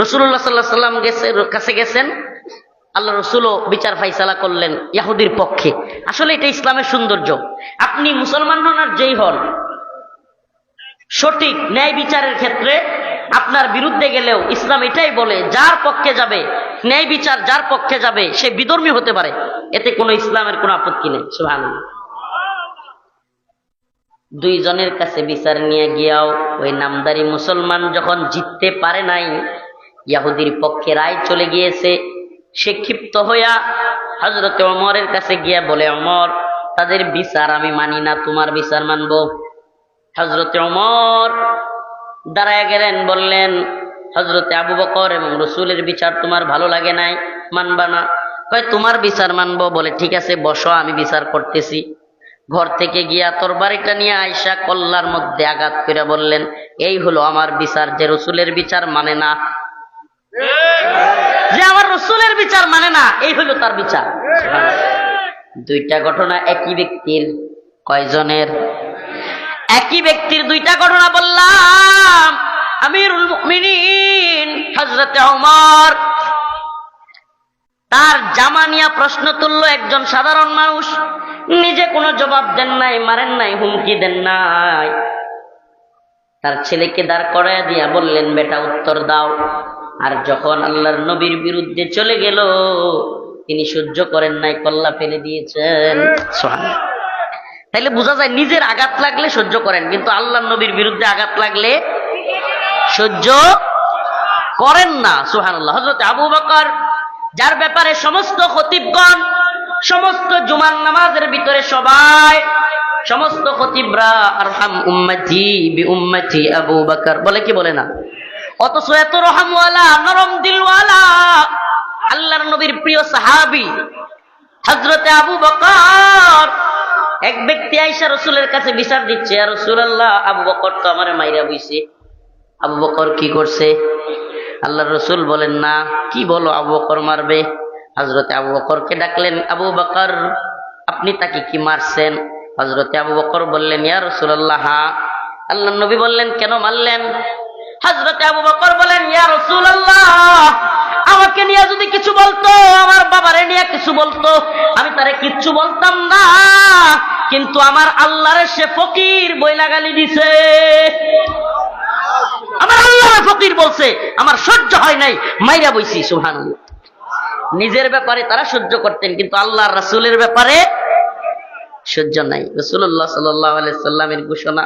A: রাসূলুল্লাহ সাল্লাল্লাহু আলাইহি সাল্লাম কাছে গেছেন, আল্লাহ রাসূলও বিচার ফাইসালা করলেন ইহুদির পক্ষে। আসলে এটা ইসলামের সৌন্দর্য। আপনি মুসলমান হন আর যেই হন, সঠিক ন্যায় বিচারের ক্ষেত্রে আপনার বিরুদ্ধে গেলেও ইসলাম এটাই বলে, যার পক্ষে যাবে, ন্যায় বিচার যার পক্ষে যাবে, সে বিধর্মী হতে পারে, এতে কোনো ইসলামের কোনো আপত্তি নেই। সুবহানাল্লাহ। দুইজনের কাছে বিচার নিয়ে গিয়াও ওই নামদারি মুসলমান যখন জিততে পারে নাই, ইহুদির পক্ষে রায় চলে গিয়েছে, সে ক্ষিপ্ত হইয়া হযরত ওমরের কাছে গিয়া বলে, ওমর, তাদের বিচার আমি মানি না, তোমার বিচার মানবো। হযরত ওমর দাঁড়ায় গেলেন, বললেন, হযরতে আবু বকর এবং রাসূলের বিচার তোমার ভালো লাগে নাই, মানবা না? কয়, তোমার বিচার মানবো। বলে, ঠিক আছে, বসো, আমি বিচার করতেছি। ঘর থেকে গিয়া তরবারিটা নিয়ে আয়েশা কল্লার মধ্যে আঘাত করে বললেন, এই হলো আমার বিচার, যে রাসূলের বিচার মানে না, যে আমার রাসূলের বিচার মানে না, এই হলো তার বিচার। দুইটা ঘটনা একই ব্যক্তির। কয়জনের? একই ব্যক্তির দুইটা ঘটনা বললাম। আমিরুল মুমিনিন হযরতে ওমর তার জামা নিয়ে প্রশ্ন তুলল একজন সাধারণ মানুষ, নিজে কোনো জবাব দেন নাই, মারেন নাই, হুমকি দেন নাই। তার ছেলেকে দাঁড় করাইয়া দিয়া বললেন, বেটা উত্তর দাও। আর যখন আল্লাহর নবীর বিরুদ্ধে চলে গেল, তিনি সহ্য করেন নাই, কল্লা ফেলে দিয়েছেন। সুবহানাল্লাহ। তাইলে বোঝা যায় নিজের আঘাত লাগলে সহ্য করেন, কিন্তু আল্লাহর নবীর বিরুদ্ধে আঘাত লাগলে সহ্য করেন না। সুবহানাল্লাহ। হযরত আবু বকর, যার ব্যাপারে সমস্ত খতিবগণ, সমস্ত জুমার নামাজের ভিতরে সবাই, সমস্ত খতিবরা আরহাম উম্মতি বি উম্মতি আবু বকর বলে, কি বলে না? অথচ এত রহমওয়ালা, নরম দিলওয়ালা, আল্লাহর নবীর প্রিয় সাহাবী হযরতে আবু বকর, এক ব্যক্তি আয়েশা রাসূলের কাছে বিচার দিচ্ছে, ইয়া রাসূলুল্লাহ, আবু বকর তো আমারে মাইরা বইছে। আবু বকর কি করছে? আল্লাহর রাসূল বলেন, না, কি বলো, আবু বকর মারবে? হযরতে আবু বকরকে ডাকলেন, আবু বকর, আপনি তাকে কি মারছেন? হযরতে আবু বকর বললেন, ইয়া রাসূলুল্লাহ। আল্লাহর নবী বললেন, কেন মারলেন? হযরতে আবু বকর বলেন, ইয়া রাসূলুল্লাহ, আমাকে নিয়ে যদি কিছু বলতো, আমার বাবারে নিয়ে কিছু বলতো, আমি তারে কিচ্ছু বলতাম না, কিন্তু আমার আল্লাহরে সে ফকির বইলা গালি দিছে। আমার আল্লাহ ফকির বলছে, আমার সহ্য হয় নাই, মাইরা বইছি। সুবহানাল্লাহ। নিজের ব্যাপারে তারা সহ্য করতেন, কিন্তু আল্লাহর রাসূলের ব্যাপারে সহ্য নাই। রাসূলুল্লাহ সাল্লাল্লাহু আলাইহি সাল্লামের ঘোষণা,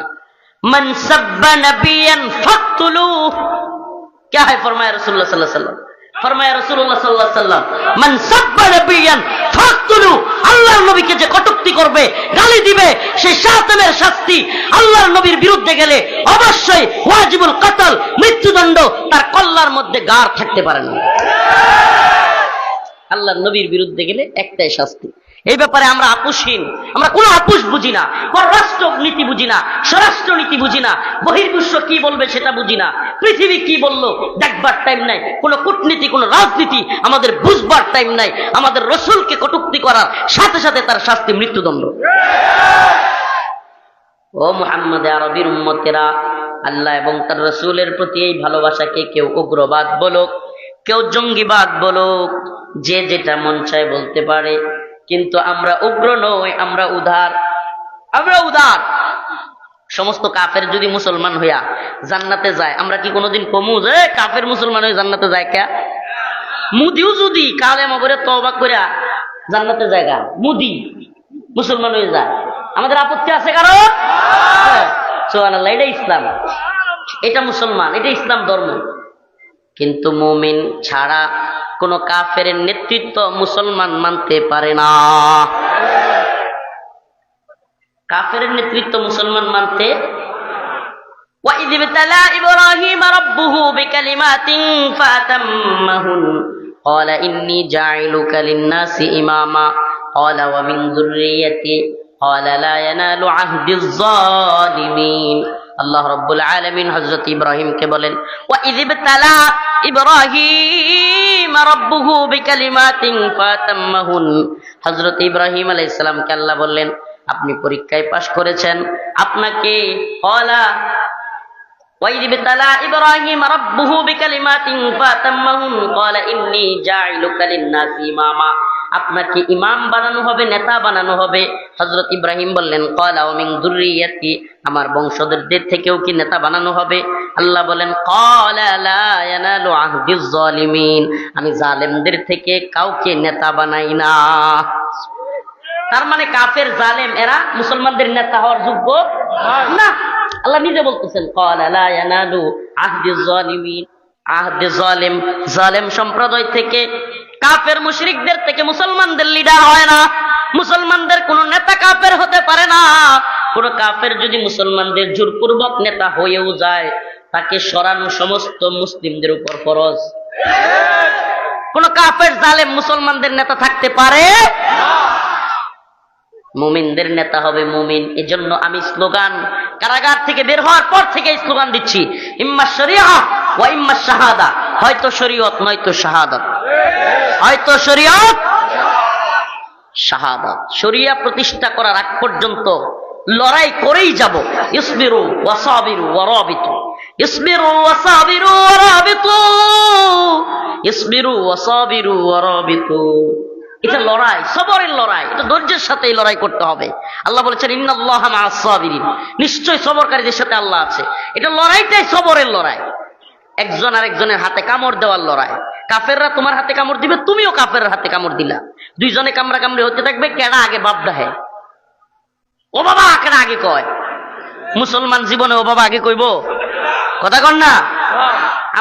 A: মান সাব্বা নাবিয়ান ফাকতুলুহু। क्या है फरमाया रसूलुल्लाह सल्लल्लाहु अलैहि वसल्लम? फरमाया रसूलुल्लाह सल्लल्लाहु अलैहि वसल्लम, মান সাব্বা নাবিয়ান ফাকতুলু। আল্লাহর নবীকে যে কটূক্তি করবে, গালি দিবে, সে শাতানের শাস্তি। আল্লাহর নবীর বিরুদ্ধে গেলে অবশ্যই ওয়াজিবুল কতল, মৃত্যুদণ্ড, তার কল্লার মধ্যে গার থাকতে পারে না। আল্লাহর নবীর বিরুদ্ধে গেলে একটাই শাস্তি। এই ব্যাপারে আমরা আপোষহীন, আমরা কোনো আপোষ বুঝি না, পররাষ্ট্র নীতি বুঝি না, স্বরাষ্ট্র নীতি বুঝি না, বহির্বিশ্ব কি বলবে সেটা বুঝি না, পৃথিবী কি বললো দেখবার টাইম নাই, কোনো কূটনীতি, কোনো রাজনীতি আমাদের বুঝবার টাইম নাই। আমাদের রাসূলকে কটূক্তি করার সাথে সাথে তার শাস্তি মৃত্যুদণ্ড। ও মুহাম্মদ আরবির উম্মতেরা, আল্লাহ এবং তার রাসূলের প্রতি এই ভালোবাসাকে কেউ উগ্রবাদ বলুক, কেউ জঙ্গিবাদ বলুক, যে যেটা মন চায় বলতে পারে, কিন্তু আমরা উগ্র নই, আমরা উদার। আমরা উদার। সমস্ত কাফের যদি মুসলমান হইয়া জান্নাতে যায়, আমরা কি কোনোদিন কমু যে কাফের মুসলমান হয়ে জান্নাতে যায়? কে? মুদিও যদি কালেমা করে তওবা করে জান্নাতে জায়গা, মুদি মুসলমান হয়ে যায়, আমাদের আপত্তি আছে কারো? সুবহানাল্লাহ। এটা ইসলাম, এটা মুসলমান, এটা ইসলাম ধর্ম। কিন্তু মুমিন ছাড়া কোন কাফের নেতৃত্ব মুসলমান মানতে পারে না। কাফের নেতৃত্ব মুসলমান মানতে। وَإِذِ ابْتَلَى إِبْرَاهِيمَ رَبُّهُ بِكَلِمَاتٍ فَأَتَمَّهُنَّ قَالَ إِنِّي جَاعِلُكَ لِلنَّاسِ إِمَامًا قَالَ وَمِنْ ذُرِّيَّتِي قَالَ لَا يَنَالُ عَهْدِي الظَّالِمِينَ। আল্লাহ রাব্বুল আলামিন হযরত ইব্রাহিমকে বলেন, وَإِذِ ابْتَلَى إِبْرَاهِيمَ رَبُّهُ بِكَلِمَاتٍ فَأَتَمَّهُنَّ। হযরত ইব্রাহিম আলাইহিস সালামকে আল্লাহ বললেন, আপনি পরীক্ষায় পাশ করেছেন, আপনাকে ক্বালা وَإِذِ ابْتَلَى إِبْرَاهِيمَ رَبُّهُ بِكَلِمَاتٍ فَأَتَمَّهُنَّ قَالَ إِنِّي جَاعِلُكَ لِلنَّاسِ إِمَامًا। আপনাকে ইমাম বানানো হবে, নেতা বানানো হবে। হযরত ইব্রাহিম বললেন, ক্বালা ওয়া মিন যুররিয়াতি, আমার বংশধরদের থেকেও কি নেতা বানানো হবে? আল্লাহ বলেন, ক্বালা লা ইয়ানালু আহদিজ জালিমিন, আমি জালেমদের থেকে কাউকে নেতা বানাই না। তার মানে কাফের জালেম এরা মুসলমানদের নেতা হওয়ার যোগ্য না। আল্লাহ নিজে বলতেছেন ক্বালা লা ইয়ানালু আহদিজ জালিমিন, আহদে জালেম, জালেম সম্প্রদায় থেকে, কাফের মুশরিকদের থেকে মুসলমানদের লিডার হয় না, মুসলমানদের কোন নেতা কাফের হতে পারে না। কোন কাফের যদি মুসলমানদের জোরপূর্বক নেতা হয়েও যায়, তাকে সরানো সমস্ত মুসলিমদের উপর ফরজ। কোন কাফের জালেম মুসলমানদের নেতা থাকতে পারে না। মুমিনদের নেতা হবে মুমিন। এজন্য আমি স্লোগান কারাগার থেকে বের হওয়ার পর থেকে স্লোগান দিচ্ছি, ইম্মা শরিয়া ওয়া ইম্মা শাহাদা, হয়তো শরীয়ত নয়তো শাহাদাত, হয়তো শরীয়ত শাহাদাত। শরিয়া প্রতিষ্ঠা করার আগ পর্যন্ত লড়াই করেই যাব। ইসবিরু ওয়া সাবিরু ওয়া রাবিতু, ইসবিরু ওয়া সাবিরু ওয়া রাবিতু, ইসবিরু ওয়া সাবিরু ওয়া রাবিতু। এটা লড়াই, সবরের লড়াই, এটা ধৈর্যের সাথে লড়াই করতে হবে। আল্লাহ বলেছেন ইন্নাল্লাহা মা'আস সাবিরিন, নিশ্চয় সবরকারীদের সাথে আল্লাহ আছে। এটা লড়াইটাই সবরের লড়াই, একজন আরেকজনের হাতে কামড় দেওয়ার লড়াই। কাফেররা তোমার হাতে কামড় দিবে, তুমিও কাফেরের হাতে কামড় দিলা, দুইজনে কামড়া কামড়ি হতে থাকবে। কেডা আগে বাপ দাহে, ও বাবা কেডা আগে কয়। মুসলমান জীবনে ও বাবা আগে কইব, কথা কন না।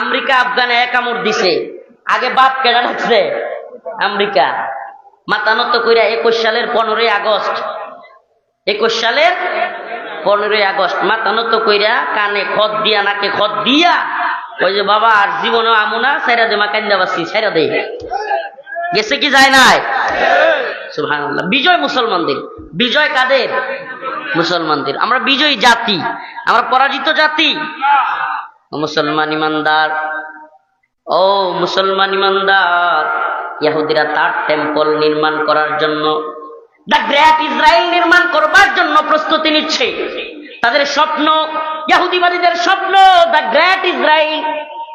A: আমেরিকা আফগানে এক কামড় দিছে, আগে বাপ কেডা ডাকছে? আমেরিকা। মাথা নত কইরা 21 সালের 15ই আগস্ট, 21 সালের 15ই আগস্ট মাথা নত কইরা কানে খত দিয়া নাকে খত দিয়া ওই যে বাবা আর জীবনে আমুনা সাইরা দে, মা কান্দা বাসি সাইরা দে। গেছে কি যায় নাই? সুবহানাল্লাহ। বিজয় মুসলমানদের। বিজয় কাদের? মুসলমানদের। আমরা বিজয়ী জাতি, আমরা পরাজিত জাতি। মুসলমান ইমানদার, ও মুসলমান ইমানদার, ইহুদিরা তার টেম্পল নির্মাণ করার জন্য, দ্য গ্রেট ইসরায়েল নির্মাণ করবার জন্য প্রস্তুতি নিচ্ছে। তাদের স্বপ্ন, ইহুদিবাদীদের স্বপ্ন, দ্য গ্রেট ইসরায়েল,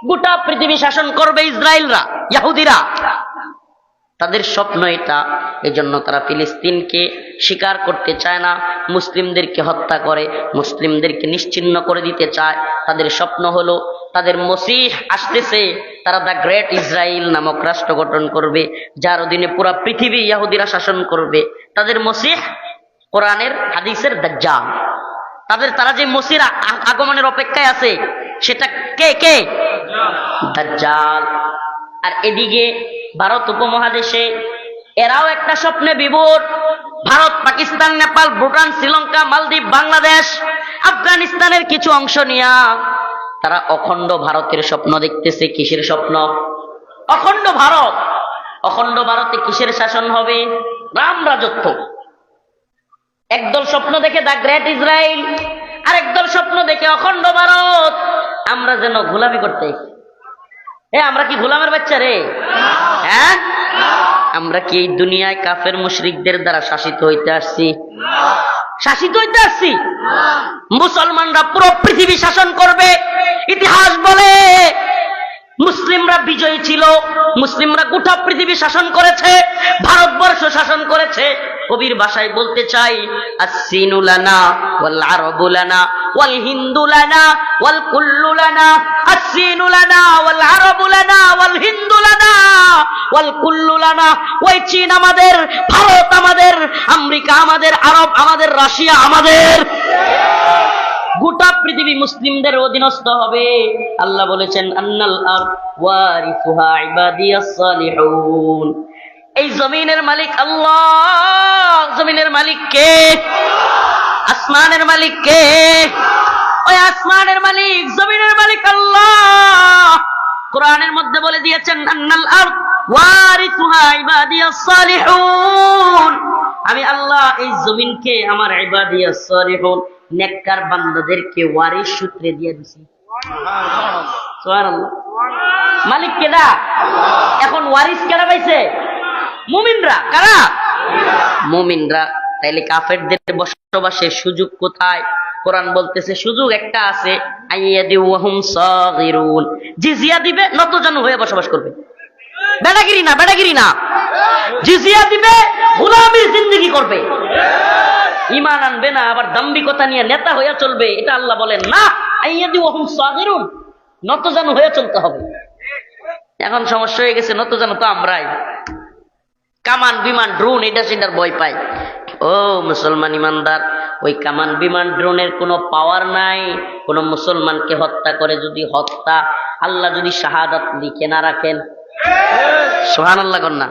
A: গোটা পৃথিবী শাসন করবে ইসরায়েলরা, ইহুদিরা। তাদের স্বপ্ন এটা। এজন্য তারা ফিলিস্তিনকে স্বীকার করতে চায় না, মুসলিমদেরকে হত্যা করে, মুসলিমদেরকে নিশ্চিহ্ন করে দিতে চায়। তাদের স্বপ্ন হলো তাদের মসিহ আসতেছে, তারা দ্য গ্রেট ইসরায়েল নামক রাষ্ট্র গঠন করবে, যার অধীনে পুরা পৃথিবী ইহুদিরা শাসন করবে। তাদের মসিহ কোরআনের হাদিসের দাজ্জাল। তারা যে মসির আগমনের অপেক্ষায় আছে, সেটা কে? কে? দাজ্জাল। আর এদিকে ভারত উপমহাদেশে এরাও একটা স্বপ্নে বিভোর। ভারত, পাকিস্তান, নেপাল, ভুটান, শ্রীলঙ্কা, মালদ্বীপ, বাংলাদেশ, আফগানিস্তানের কিছু অংশ নিয়া তারা অখণ্ড ভারতের স্বপ্ন দেখতেছে। কিসের স্বপ্ন? অখণ্ড ভারত। অখণ্ড ভারতে কিসের শাসন হবে? রাম রাজত্ব। একদল স্বপ্ন দেখে দ্য গ্রেট ইসরায়েল, আর একদল স্বপ্ন দেখে অখণ্ড ভারত। আমরা যেন গোলামি করতে, আমরা কি গোলামের বাচ্চা রে? হ্যাঁ, আমরা কি এই দুনিয়ায় কাফের মুশরিকদের দ্বারা শাসিত হইতে আসছি? শাসিত হইতে আসছি? মুসলমানরা পুরো পৃথিবী শাসন করবে। ইতিহাস বলে মুসলিমরা বিজয়ী ছিল, মুসলিমরা গোটা পৃথিবী শাসন করেছে, ভারতবর্ষ শাসন করেছে। কবির ভাষায় বলতে চাই, আসসিনু লানা ওয়াল আরবু লানা ওয়াল হিন্দু লানা ওয়াল কুল্লু লানা, আসসিনু লানা ওয়াল আরবু লানা ওয়াল হিন্দু লানা ওয়াল কুল্লু লানা। ওই চীন আমাদের, ভারত আমাদের, আমেরিকা আমাদের, আরব আমাদের, রাশিয়া আমাদের। গোটা পৃথিবী মুসলিমদের অধীনস্থ হবে। আল্লাহ বলেছেন আন্নাল আরদ ওয়ারিসুহা ইবাদিয়াস সালিহুন। এই জমিনের মালিক আল্লাহ। জমিনের মালিক কে? আসমানের মালিক কে? ওই আসমানের মালিক, জমিনের মালিক আল্লাহ। কোরআনের মধ্যে বলে দিয়েছেন আন্নাল আরদ ওয়ারিসুহা ইবাদিয়াস সালিহুন। আমি আল্লাহ এই জমিনকে আমার ইবাদিয়াস সালিহুন, নেককার বান্দাদেরকে ওয়ারিস সূত্রে দিয়ে দিছি। সুবহানাল্লাহ। মালিক কেডা? এখন ওয়ারিস কেডা পাইছে? মুমিনরা। কারা? মুমিনরা। তাইলে কাফেরদের বসবাসের সুযোগ কোথায়? কোরআন বলতেছে সুযোগ একটা আছে, আইয়াদিউহুম সাগিরুন, জিজিয়া দিবে, নতজানু হয়ে বসবাস করবে। বেড়াগিরি না, বেড়াগিরি না, জিজিয়া দিবে, গোলামির জিন্দেগি করবে, ঈমান আনবে না, আবার দাম্ভিকতা নিয়ে নেতা হয়ে চলবে। এটা আল্লাহ বলেন না, আইয়াদিউহুম সাগিরুন, নতজানু হয়ে চলতে হবে। এখন সমস্যা হয়ে গেছে, নতজানু তো আমরাই। কামান, বিমান, ড্রোন, এটা সেটার ভয় পাই। ও মুসলমান ইমানদার, ওই কামান বিমান ড্রোনের কোনো পাওয়ার নাই। কোন মুসলমানকে হত্যা করে যদি হত্যা আল্লাহ যদি শাহাদাত লিখে না রাখেন, সুবহানাল্লাহ কন্যা,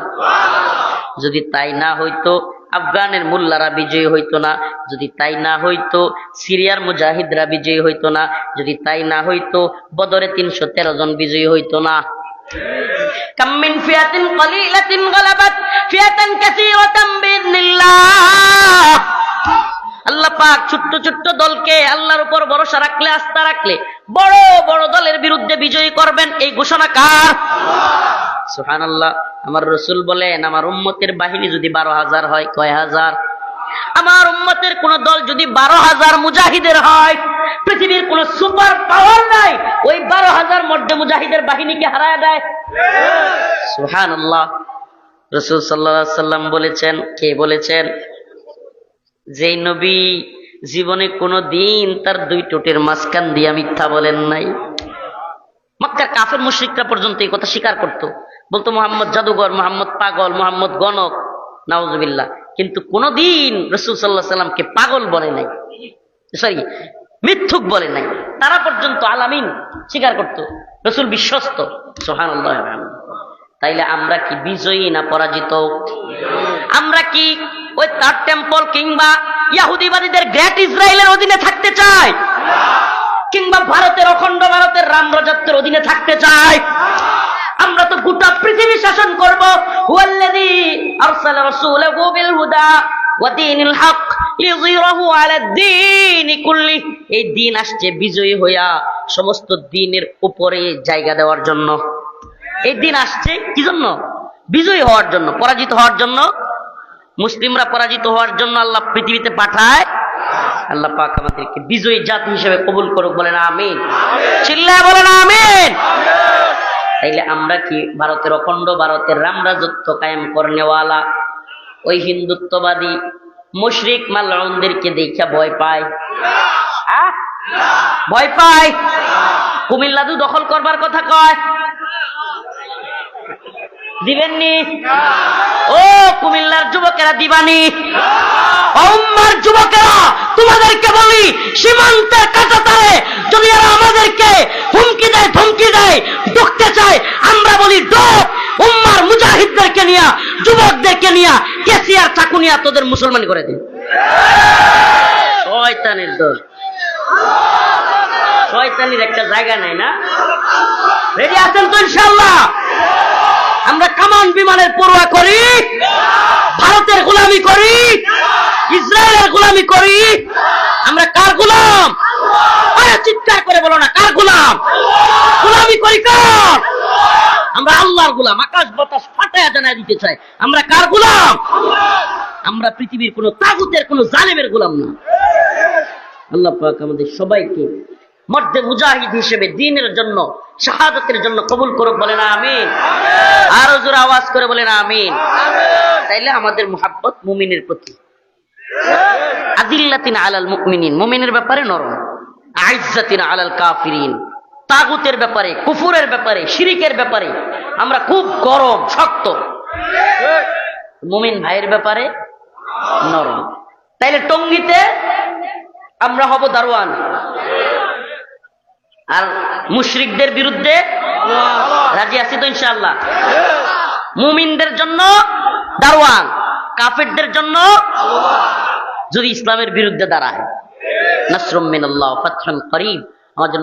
A: যদি তাই না হইতো আফগানের মুল্লারা বিজয়ী হইতো না, যদি তাই না হইতো সিরিয়ার মুজাহিদরা বিজয়ী হইতো না, যদি তাই না হইতো বদরে 313 জন বিজয়ী হইতো না। কাম মিন ফিয়াতিন কলিলাতিন গালাবাত ফিয়াতান কাসীরাতান বিইذنিল্লাহ। আল্লাহ পাক ছোট্ট ছোট্ট দলকে আল্লাহর উপর ভরসা রাখলে, আস্থা রাখলে বড় বড় দলের বিরুদ্ধে বিজয়ী করবেন, এই ঘোষণা কার? সুবহানাল্লাহ। আমার রাসূল বলেন, আমার উম্মতের বাহিনী যদি 12,000 হয়, কয় হাজার? আমার উম্মতের কোন দল যদি 12,000 মুজাহিদের হয়, পৃথিবীর কোন সুপার পাওয়ার নাই ওই 12,000 মধ্যে মুজাহিদের বাহিনীকে হারায় দেয়। সুবহানাল্লাহ। রাসূল সাল্লাল্লাহু আলাইহি ওয়াসাল্লাম বলেছেন, কে বলেছেন? যেই নবী জীবনে কোনো দিন তার 2 ঠোঁটের মাঝখান দিয়া মিথ্যা বলেন নাই। মক্কার কাফের মুশরিকরা পর্যন্ত এই কথা স্বীকার করত, বলতো মুহাম্মদ জাদুঘর, মুহাম্মদ পাগল, মুহাম্মদ গণক, নাউজুবিল্লাহ। কিন্তু কোনদিন রাসূল সাল্লাল্লাহু আলাইহি ওয়াসাল্লামকে পাগল বলে নাই, সরি মিথ্যুক বলে নাই। তারা পর্যন্ত আলামিন স্বীকার করত, রাসূল বিশ্বস্ত। সুবহানাল্লাহ। তাইলে আমরা কি বিজয়ী না পরাজিত? আমরা কি ওই তার টেম্পল কিংবা ইহুদিবাদীদের গ্রেট ইসরায়েলের অধীনে থাকতে চাই, কিংবা ভারতের অখণ্ড ভারতের রাম রাজত্বের অধীনে থাকতে চাই? আমরা তো গোটা পৃথিবী শাসন করব। হুয়াল্লাযী আরসালা রাসূলাহু বিল হুদা ওয়া দীনিল হক লিযহিরাহু আলাদ দীনি কুল্লি। এই দিন আসছে বিজয়ী হইয়া সমস্ত দ্বীনের উপরে জায়গা দেওয়ার জন্য। এই দিন আসছে কি জন্য? বিজয়ী হওয়ার জন্য, পরাজিত হওয়ার জন্য। মুসলিমরা পরাজিত হওয়ার জন্য আল্লাহ পৃথিবীতে পাঠায়। আল্লাহ পাক আমাদেরকে বিজয়ী জাতি হিসেবে কবুল করুক, বলেন আমিন। চিল্লায় বলেন আমিন। তাইলে আমরা কি ভারতের অখণ্ড ভারতের রাম রাজত্ব কায়েম করনেওয়ালা ওই হিন্দুত্ববাদী মুশরিক মালউনদেরকে দেখা ভয় পায়? ভয় পায়? কুমিল্লাদু দখল করবার কথা কয়, দিবেননি? ও কুমিল্লার যুবকেরা দিবানি? উম্মার যুবকেরা তোমাদেরকে বলি, সীমান্তের কাঁটাতারে যদি এরা আমাদেরকে হুমকি দেয়, ধমকি দেয়, ঢুকতে চায়, আমরা বলি ঢোক। উম্মার মুজাহিদদেরকে নিয়া, যুবকদেরকে নিয়া, কেসিয়ার চাকু নিয়া তোদের মুসলমান করে দিন। শয়তানের দল, শয়তানির একটা জায়গা নাই না? রেডি আছেন তো ইনশাআল্লাহ? আমরা কামান বিমানের পরোয়া করি, ভারতের গোলামি করি, ইসরায়েলের গোলামি করি। আমরা কার গোলাম? চিৎকার করে বলো না, কার গোলাম? গোলামি করি কার? আমরা আল্লাহর গোলাম। আকাশ বাতাস ফাটায়া জানায় দিতে চাই, আমরা কার গোলাম? আমরা পৃথিবীর কোন তাগুতের, কোন জালেমের গোলাম না। আল্লাহ পাক আমাদের সবাইকে মর্দে মুজাহিদ হিসেবে দ্বীনের জন্য, শাহাদাতের জন্য কবুল করুক, বলেন আমিন। আরো জোরে আওয়াজ করে বলেন আমিন। তাইলে আমাদের মুহাব্বত মুমিনের প্রতি। আদিল্লাতিন আলাল মুমিনিন, মুমিনের ব্যাপারে নরম। আইজ্জাতিন আলাল কাফিরিন, তাগুতের ব্যাপারে, কুফুরের ব্যাপারে, শিরিকের ব্যাপারে আমরা খুব গরম, শক্ত। মুমিন ভাইয়ের ব্যাপারে নরম। তাইলে টঙ্গিতে আমরা হব দারওয়ান, আর মুশরিকদের বিরুদ্ধে রাজি আছি তো ইনশাআল্লাহ? মুমিনদের জন্য দারওয়ান, কাফেরদের জন্য যদি ইসলামের বিরুদ্ধে দাঁড়ায়, নাসরুম মিনাল্লাহ ফাতহুন করিব, আমার জন্য